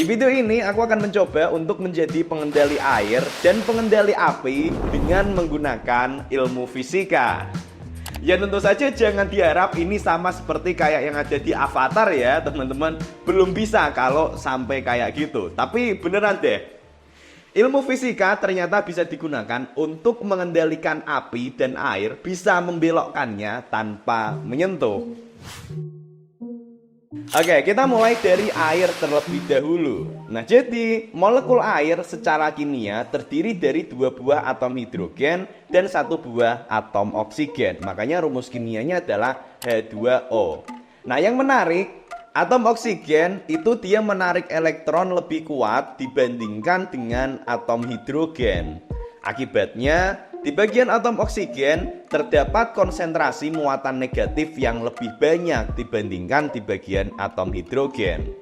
Di video ini aku akan mencoba untuk menjadi pengendali air dan pengendali api dengan menggunakan ilmu fisika. Ya tentu saja jangan diharap ini sama seperti kayak yang ada di Avatar ya teman-teman. Belum bisa kalau sampai kayak gitu. Tapi beneran deh, ilmu fisika ternyata bisa digunakan untuk mengendalikan api dan air, bisa membelokkannya tanpa menyentuh. Oke, kita mulai dari air terlebih dahulu. Nah, jadi molekul air secara kimia terdiri dari 2 buah atom hidrogen dan 1 buah atom oksigen. Makanya rumus kimianya adalah H2O. Nah, yang menarik, atom oksigen itu dia menarik elektron lebih kuat dibandingkan dengan atom hidrogen. Akibatnya, di bagian atom oksigen terdapat konsentrasi muatan negatif yang lebih banyak dibandingkan di bagian atom hidrogen.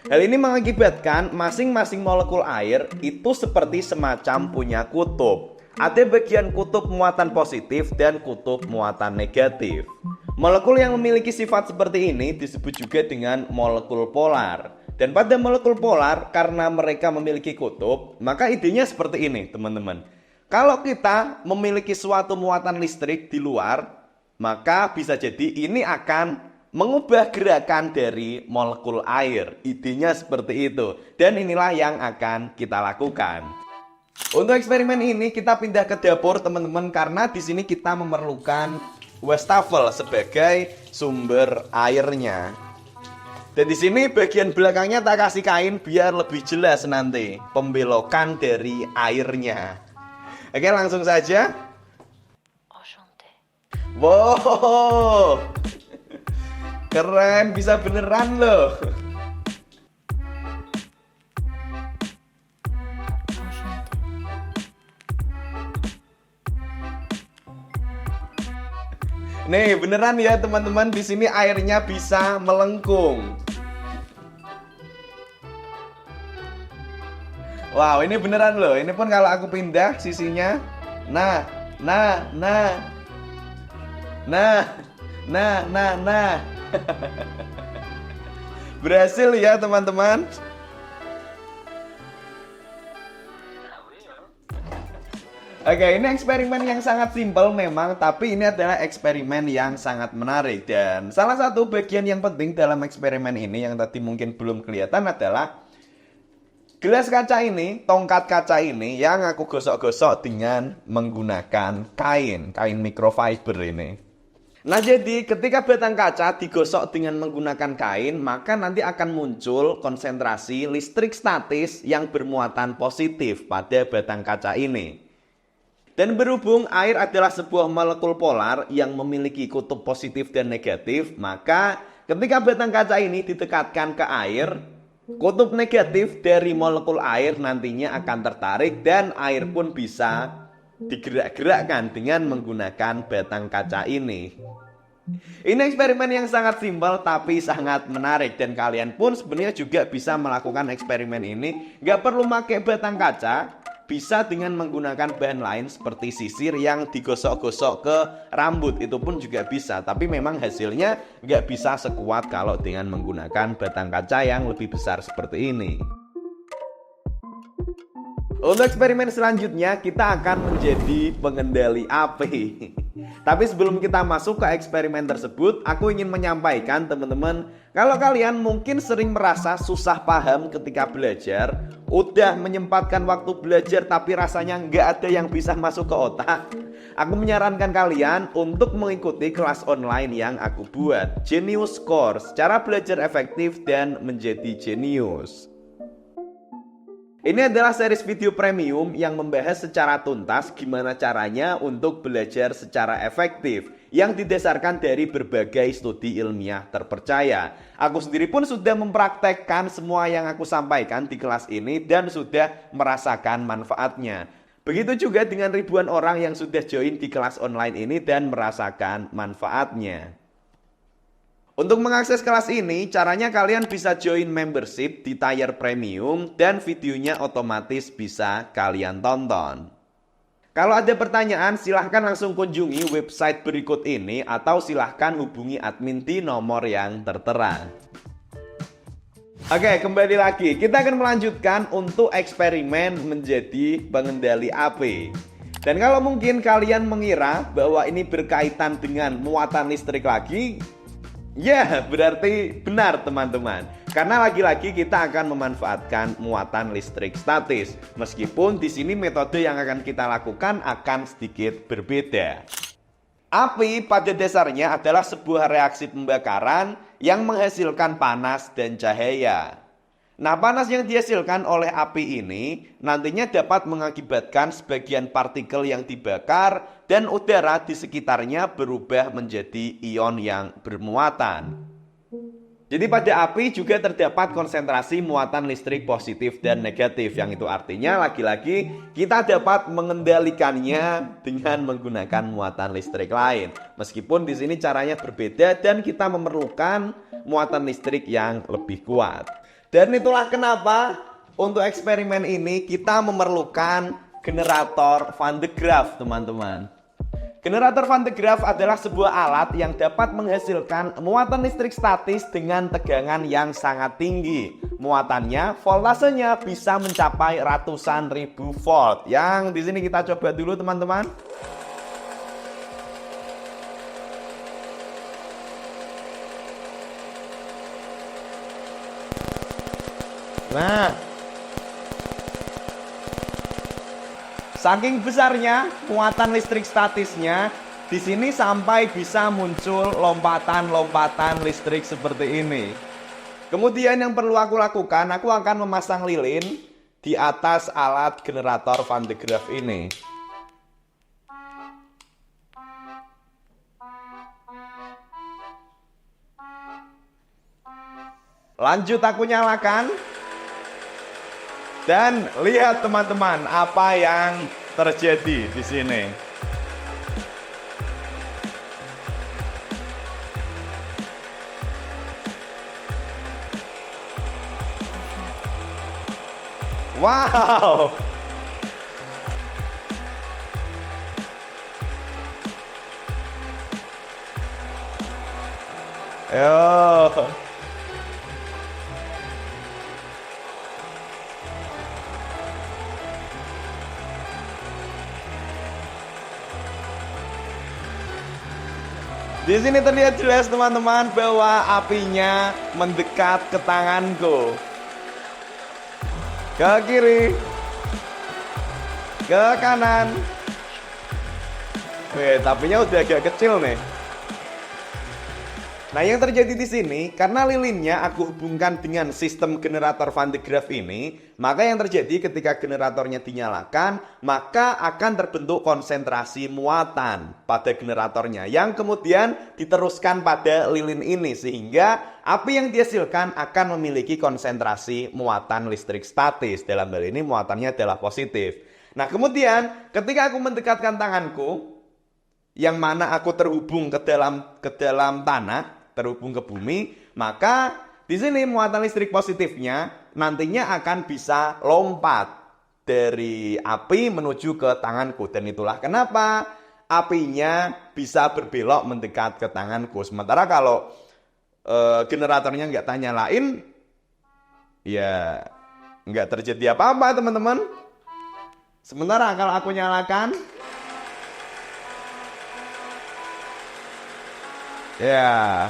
Hal ini mengakibatkan masing-masing molekul air itu seperti semacam punya kutub. Ada bagian kutub muatan positif dan kutub muatan negatif. Molekul yang memiliki sifat seperti ini disebut juga dengan molekul polar. Dan pada molekul polar, karena mereka memiliki kutub, maka idenya seperti ini teman-teman. Kalau kita memiliki suatu muatan listrik di luar, maka bisa jadi ini akan mengubah gerakan dari molekul air. Idenya seperti itu. Dan inilah yang akan kita lakukan. Untuk eksperimen ini kita pindah ke dapur teman-teman, karena di sini kita memerlukan wastafel sebagai sumber airnya. Dan di sini bagian belakangnya tak kasih kain biar lebih jelas nanti pembelokan dari airnya. Oke, langsung saja. Wow, keren, bisa beneran loh. Nih, beneran ya teman-teman, di sini airnya bisa melengkung. Wow, ini beneran loh. Ini pun kalau aku pindah sisinya. Nah. Berhasil ya teman-teman. Oke, ini eksperimen yang sangat simpel memang, tapi ini adalah eksperimen yang sangat menarik. Dan salah satu bagian yang penting dalam eksperimen ini yang tadi mungkin belum kelihatan adalah gelas kaca ini, tongkat kaca ini yang aku gosok-gosok dengan menggunakan kain microfiber ini. Nah, jadi ketika batang kaca digosok dengan menggunakan kain, maka nanti akan muncul konsentrasi listrik statis yang bermuatan positif pada batang kaca ini. Dan berhubung air adalah sebuah molekul polar yang memiliki kutub positif dan negatif, maka ketika batang kaca ini didekatkan ke air, kutub negatif dari molekul air nantinya akan tertarik dan air pun bisa digerak-gerakkan dengan menggunakan batang kaca ini. Ini eksperimen yang sangat simpel tapi sangat menarik, dan kalian pun sebenarnya juga bisa melakukan eksperimen ini. Gak perlu pakai batang kaca, bisa dengan menggunakan bahan lain seperti sisir yang digosok-gosok ke rambut, itu pun juga bisa. Tapi memang hasilnya nggak bisa sekuat kalau dengan menggunakan batang kaca yang lebih besar seperti ini. Untuk eksperimen selanjutnya kita akan menjadi pengendali api. Tapi sebelum kita masuk ke eksperimen tersebut, aku ingin menyampaikan teman-teman, kalau kalian mungkin sering merasa susah paham ketika belajar, udah menyempatkan waktu belajar tapi rasanya nggak ada yang bisa masuk ke otak, aku menyarankan kalian untuk mengikuti kelas online yang aku buat, Genius Course, cara belajar efektif dan menjadi jenius. Ini adalah series video premium yang membahas secara tuntas gimana caranya untuk belajar secara efektif yang didasarkan dari berbagai studi ilmiah terpercaya. Aku sendiri pun sudah mempraktekkan semua yang aku sampaikan di kelas ini dan sudah merasakan manfaatnya. Begitu juga dengan ribuan orang yang sudah join di kelas online ini dan merasakan manfaatnya. Untuk mengakses kelas ini, caranya kalian bisa join membership di tier premium dan videonya otomatis bisa kalian tonton. Kalau ada pertanyaan, silahkan langsung kunjungi website berikut ini atau silahkan hubungi admin di nomor yang tertera. Oke, kembali lagi. Kita akan melanjutkan untuk eksperimen menjadi pengendali api. Dan kalau mungkin kalian mengira bahwa ini berkaitan dengan muatan listrik lagi, ya berarti benar teman-teman. Karena lagi-lagi kita akan memanfaatkan muatan listrik statis. Meskipun di sini metode yang akan kita lakukan akan sedikit berbeda. Api pada dasarnya adalah sebuah reaksi pembakaran yang menghasilkan panas dan cahaya. Nah, panas yang dihasilkan oleh api ini nantinya dapat mengakibatkan sebagian partikel yang dibakar dan udara di sekitarnya berubah menjadi ion yang bermuatan. Jadi pada api juga terdapat konsentrasi muatan listrik positif dan negatif, yang itu artinya lagi-lagi kita dapat mengendalikannya dengan menggunakan muatan listrik lain. Meskipun di sini caranya berbeda dan kita memerlukan muatan listrik yang lebih kuat. Dan itulah kenapa untuk eksperimen ini kita memerlukan generator Van de Graaff, teman-teman. Generator Van de Graaff adalah sebuah alat yang dapat menghasilkan muatan listrik statis dengan tegangan yang sangat tinggi. Muatannya, voltasenya bisa mencapai ratusan ribu volt. Yang di sini kita coba dulu, teman-teman. Nah, saking besarnya muatan listrik statisnya, di sini sampai bisa muncul lompatan-lompatan listrik seperti ini. Kemudian yang perlu aku lakukan, aku akan memasang lilin di atas alat generator Van de Graaff ini. Lanjut aku nyalakan. Dan lihat teman-teman apa yang terjadi di sini. Wow. Yo. Di sini terlihat jelas teman-teman bahwa apinya mendekat ke tanganku. Ke kiri. Ke kanan. Tapinya udah agak kecil nih. Nah, yang terjadi di sini karena lilinnya aku hubungkan dengan sistem generator Van de Graaff ini, maka yang terjadi ketika generatornya dinyalakan, maka akan terbentuk konsentrasi muatan pada generatornya yang kemudian diteruskan pada lilin ini sehingga api yang dihasilkan akan memiliki konsentrasi muatan listrik statis. Dalam hal ini muatannya adalah positif. Nah, kemudian ketika aku mendekatkan tanganku yang mana aku terhubung ke dalam tanah, terhubung ke bumi, maka di sini muatan listrik positifnya nantinya akan bisa lompat dari api menuju ke tanganku, dan itulah kenapa apinya bisa berbelok mendekat ke tanganku. Sementara kalau generatornya nggak nyalain, ya nggak terjadi apa-apa teman-teman. Sementara kalau aku nyalakan, ya.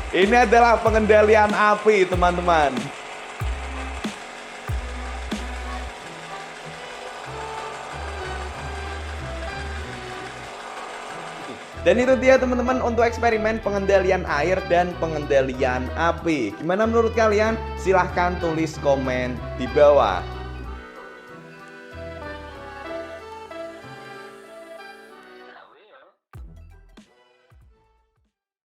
Ini adalah pengendalian api, teman-teman. Dan itu dia teman-teman untuk eksperimen pengendalian air dan pengendalian api. Gimana menurut kalian? Silahkan tulis komen di bawah.